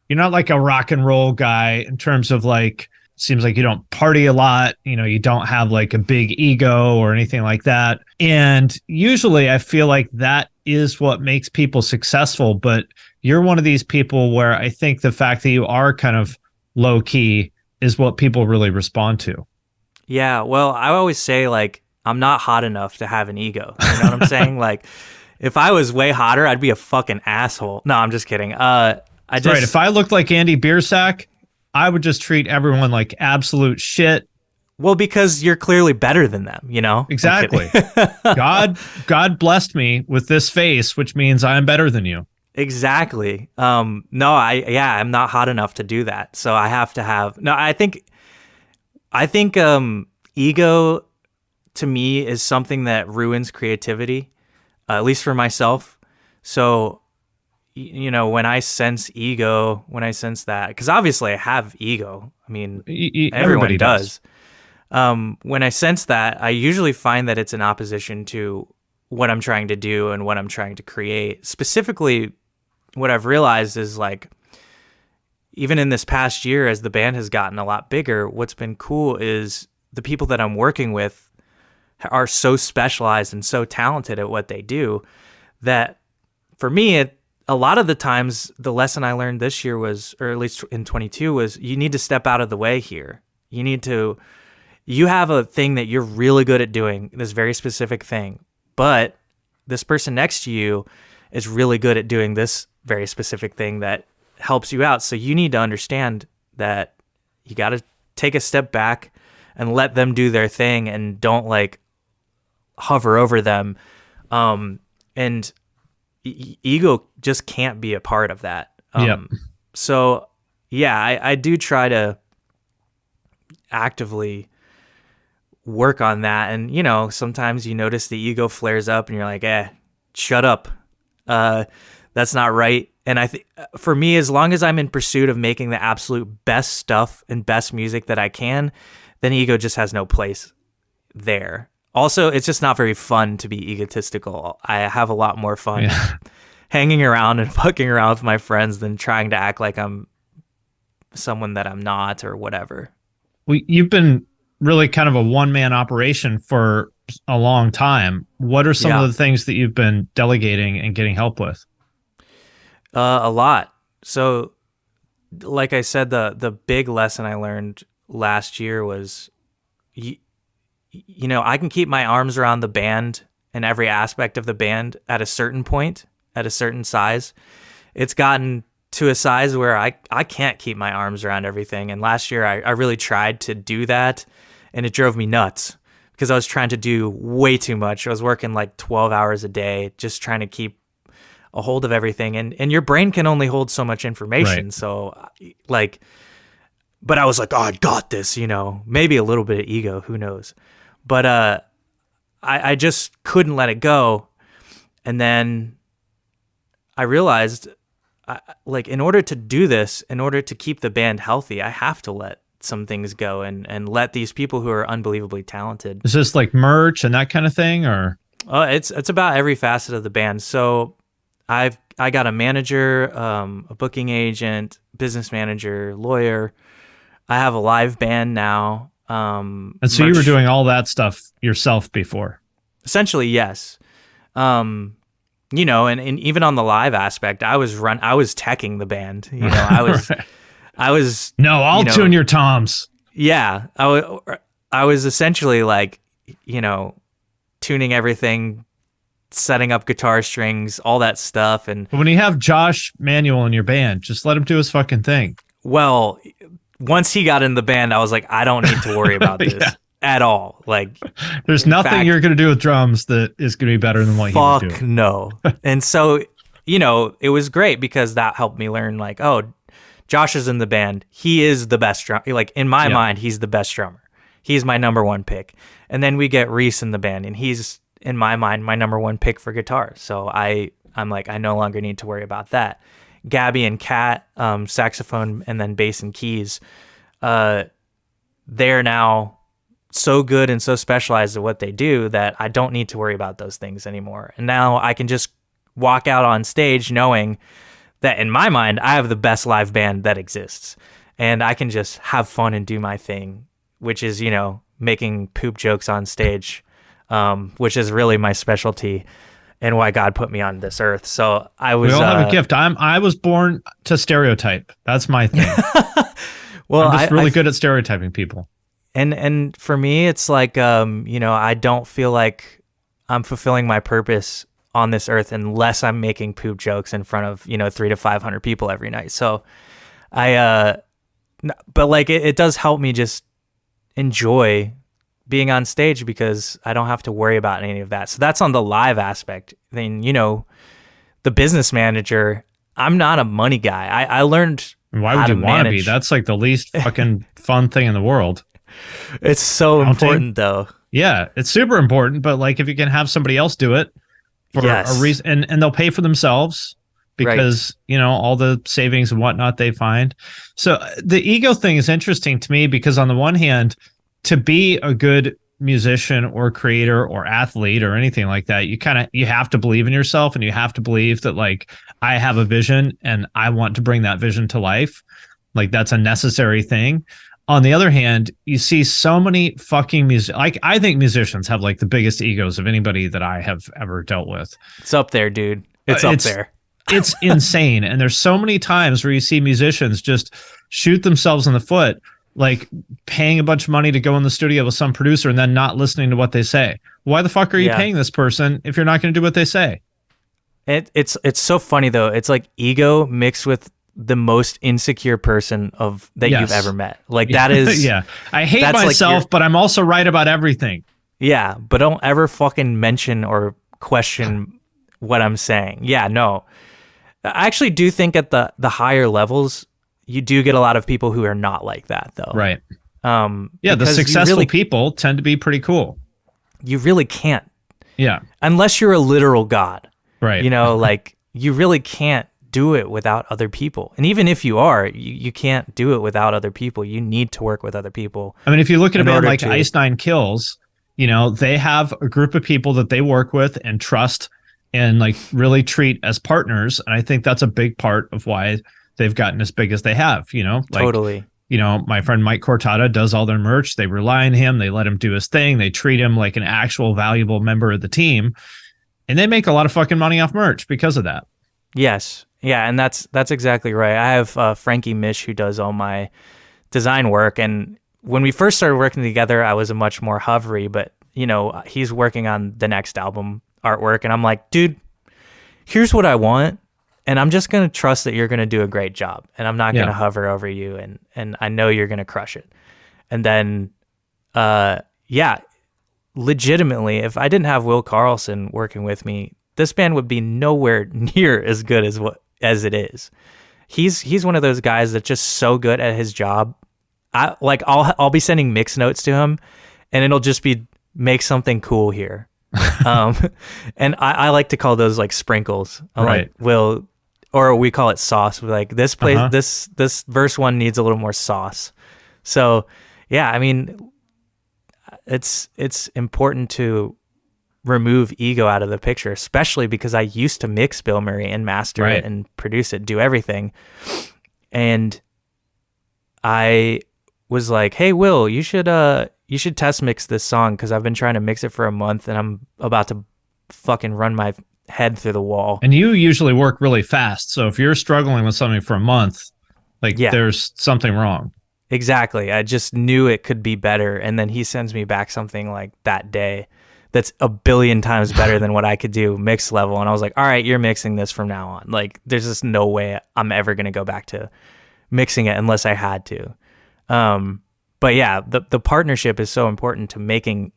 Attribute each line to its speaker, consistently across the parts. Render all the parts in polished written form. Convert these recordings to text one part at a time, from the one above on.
Speaker 1: you're not like a rock and roll guy in terms of like, seems like you don't party a lot, you don't have like a big ego or anything like that. And usually I feel like that is what makes people successful, but you're one of these people where I think the fact that you are kind of low key is what people really respond to.
Speaker 2: Yeah, well, I always say like I'm not hot enough to have an ego. You know what I'm saying? Like if I was way hotter, I'd be a fucking asshole. No, I'm just kidding.
Speaker 1: Right. If I looked like Andy Biersack, I would just treat everyone like absolute shit.
Speaker 2: Well, because you're clearly better than them, you know?
Speaker 1: Exactly. God blessed me with this face, which means I'm better than you.
Speaker 2: Exactly. No, I'm not hot enough to do that. So I have to have, no, I think ego to me is something that ruins creativity, at least for myself. So, when I sense ego, when I sense that, because obviously I have ego. I mean, everyone does. When I sense that, I usually find that it's in opposition to what I'm trying to do and what I'm trying to create. Specifically, what I've realized is like, even in this past year, as the band has gotten a lot bigger, what's been cool is the people that I'm working with are so specialized and so talented at what they do that for me, a lot of the times the lesson I learned this year was, or at least in 22, was you need to step out of the way here. You have a thing that you're really good at doing, this very specific thing, but this person next to you is really good at doing this very specific thing that helps you out. So you need to understand that you got to take a step back and let them do their thing and don't like hover over them. And ego just can't be a part of that.
Speaker 1: Yep.
Speaker 2: So yeah, I do try to actively work on that. And, sometimes you notice the ego flares up and you're like, shut up. That's not right. And I think for me, as long as I'm in pursuit of making the absolute best stuff and best music that I can, then ego just has no place there. Also, it's just not very fun to be egotistical. I have a lot more fun hanging around and fucking around with my friends than trying to act like I'm someone that I'm not or whatever.
Speaker 1: Well, you've been really kind of a one-man operation for a long time. What are some of the things that you've been delegating and getting help with?
Speaker 2: A lot. So, like I said, the big lesson I learned last year was, I can keep my arms around the band and every aspect of the band at a certain point, at a certain size. It's gotten to a size where I can't keep my arms around everything. And last year I really tried to do that, and it drove me nuts because I was trying to do way too much. I was working like 12 hours a day, just trying to keep a hold of everything. And your brain can only hold so much information. Right. So but I was like, oh, I got this, maybe a little bit of ego, who knows? But I just couldn't let it go. And then I realized, in order to do this, in order to keep the band healthy, I have to let some things go and let these people who are unbelievably talented.
Speaker 1: Is this like merch and that kind of thing, or?
Speaker 2: It's about every facet of the band. So I got a manager, a booking agent, business manager, lawyer. I have a live band now.
Speaker 1: And so merch. You were doing all that stuff yourself before?
Speaker 2: Essentially, yes. And even on the live aspect, I was teching the band. I was.
Speaker 1: No, I'll tune your toms.
Speaker 2: Yeah, I was essentially like, tuning everything, setting up guitar strings, all that stuff. And
Speaker 1: but when you have Josh Manuel in your band, just let him do his fucking thing.
Speaker 2: Well, once he got in the band, I was like, I don't need to worry about this at all. Like,
Speaker 1: there's nothing you're going to do with drums that is going to be better than what he was doing.
Speaker 2: Fuck no. And so, it was great because that helped me learn like, oh, Josh is in the band. He is the best drummer. Like in my mind, he's the best drummer. He's my number one pick. And then we get Reese in the band, and he's, in my mind, my number one pick for guitar. So I'm like, I no longer need to worry about that. Gabby and Kat, saxophone and then bass and keys, they're now so good and so specialized at what they do that I don't need to worry about those things anymore. And now I can just walk out on stage knowing that in my mind, I have the best live band that exists. And I can just have fun and do my thing, which is, making poop jokes on stage, which is really my specialty and why God put me on this earth. So we
Speaker 1: all have a gift. I was born to stereotype. That's my thing.
Speaker 2: Well,
Speaker 1: I'm just really good at stereotyping people.
Speaker 2: And for me, it's like, I don't feel like I'm fulfilling my purpose on this earth unless I'm making poop jokes in front of, 300 to 500 people every night. So but like, it does help me just enjoy being on stage because I don't have to worry about any of that. So that's on the live aspect. Then, the business manager, I'm not a money guy. I learned.
Speaker 1: Why would you want to be? That's like the least fucking fun thing in the world.
Speaker 2: It's so important though.
Speaker 1: Yeah, it's super important. But like, if you can have somebody else do it for a reason, and they'll pay for themselves because, all the savings and whatnot they find. So the ego thing is interesting to me because on the one hand, to be a good musician or creator or athlete or anything like that, you have to believe in yourself and you have to believe that like, I have a vision and I want to bring that vision to life. Like that's a necessary thing. On the other hand, you see so many fucking I think musicians have like the biggest egos of anybody that I have ever dealt with.
Speaker 2: It's up there, dude. It's up there.
Speaker 1: It's insane. And there's so many times where you see musicians just shoot themselves in the foot, like paying a bunch of money to go in the studio with some producer and then not listening to what they say. Why the fuck are you paying this person if you're not going to do what they say?
Speaker 2: It's so funny though. It's like ego mixed with the most insecure person that you've ever met. Like that is
Speaker 1: yeah. I hate myself, like but I'm also right about everything.
Speaker 2: Yeah, but don't ever fucking mention or question what I'm saying. Yeah, no. I actually do think at the higher levels, you do get a lot of people who are not like that though.
Speaker 1: Right. The successful people tend to be pretty cool.
Speaker 2: You really can't.
Speaker 1: Yeah.
Speaker 2: Unless you're a literal god.
Speaker 1: Right.
Speaker 2: Like you really can't do it without other people. And even if you are, you can't do it without other people. You need to work with other people.
Speaker 1: I mean, if you look at a band like Ice Nine Kills, they have a group of people that they work with and trust and like really treat as partners. And I think that's a big part of why they've gotten as big as they have,
Speaker 2: Totally.
Speaker 1: My friend Mike Cortada does all their merch. They rely on him. They let him do his thing. They treat him like an actual valuable member of the team. And they make a lot of fucking money off merch because of that.
Speaker 2: Yes. Yeah. And that's exactly right. I have Frankie Mish who does all my design work. And when we first started working together, I was a much more hovery, but he's working on the next album artwork. And I'm like, dude, here's what I want. And I'm just going to trust that you're going to do a great job. And I'm not going to hover over you. And I know you're going to crush it. And then, legitimately, if I didn't have Will Carlson working with me, this band would be nowhere near as good as it is. He's one of those guys that's just so good at his job. I'll be sending mix notes to him, and it'll just be make something cool here. And I like to call those like sprinkles. I'm like, Will, or we call it sauce. We're like this this verse one needs a little more sauce. So yeah, I mean, it's important to remove ego out of the picture, especially because I used to mix Bilmuri and master it and produce it, do everything. And I was like, hey, Will, you should test mix this song because I've been trying to mix it for a month and I'm about to fucking run my head through the wall.
Speaker 1: And you usually work really fast. So if you're struggling with something for a month, there's something wrong.
Speaker 2: Exactly. I just knew it could be better. And then he sends me back something like that day that's a billion times better than what I could do mix level. And I was like, all right, you're mixing this from now on. Like, there's just no way I'm ever going to go back to mixing it unless I had to. But yeah, the partnership is so important to making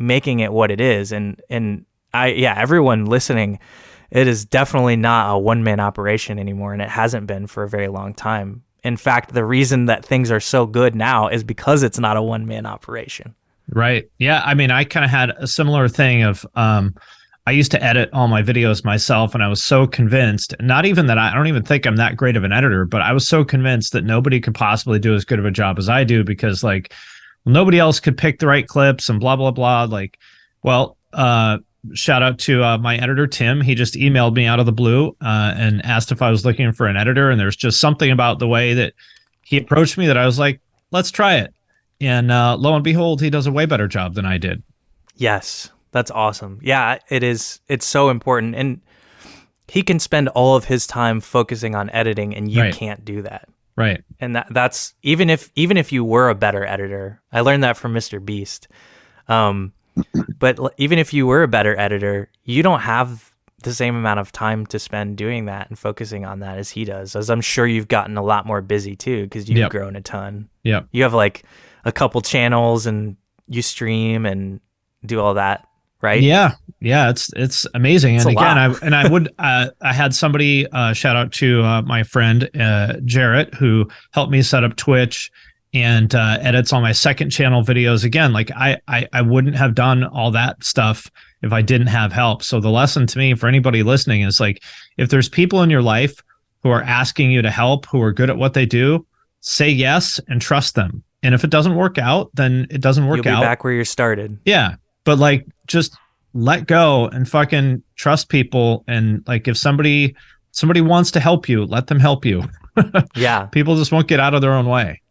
Speaker 2: it what it is. And everyone listening, it is definitely not a one-man operation anymore. And it hasn't been for a very long time. In fact, the reason that things are so good now is because it's not a one-man operation.
Speaker 1: Right. Yeah. I mean, I kind of had a similar thing of, I used to edit all my videos myself and I was so convinced, not even that I don't even think I'm that great of an editor, but I was so convinced that nobody could possibly do as good of a job as I do because nobody else could pick the right clips and blah, blah, blah. shout out to my editor, Tim. He just emailed me out of the blue and asked if I was looking for an editor. And there's just something about the way that he approached me that I was like, let's try it. And lo and behold, he does a way better job than I did.
Speaker 2: Yes, that's awesome. Yeah, it is. It's so important. And he can spend all of his time focusing on editing, and you can't do that.
Speaker 1: Right.
Speaker 2: And that's even if you were a better editor. I learned that from Mr. Beast. But even if you were a better editor, you don't have the same amount of time to spend doing that and focusing on that as he does. As I'm sure you've gotten a lot more busy too, because you've grown a ton.
Speaker 1: Yeah.
Speaker 2: You have like a couple channels and you stream and do all that, right?
Speaker 1: Yeah. It's amazing.
Speaker 2: It's
Speaker 1: and again, I had somebody shout out to my friend Jarrett, who helped me set up Twitch and edits all my second channel videos. Again, like I wouldn't have done all that stuff if I didn't have help. So the lesson to me for anybody listening is like, if there's people in your life who are asking you to help, who are good at what they do, say yes and trust them. And if it doesn't work out, then it doesn't work out.
Speaker 2: You'll be back where you started.
Speaker 1: Yeah. But like, just let go and fucking trust people. And like, if somebody wants to help you, let them help you.
Speaker 2: Yeah.
Speaker 1: People just won't get out of their own way.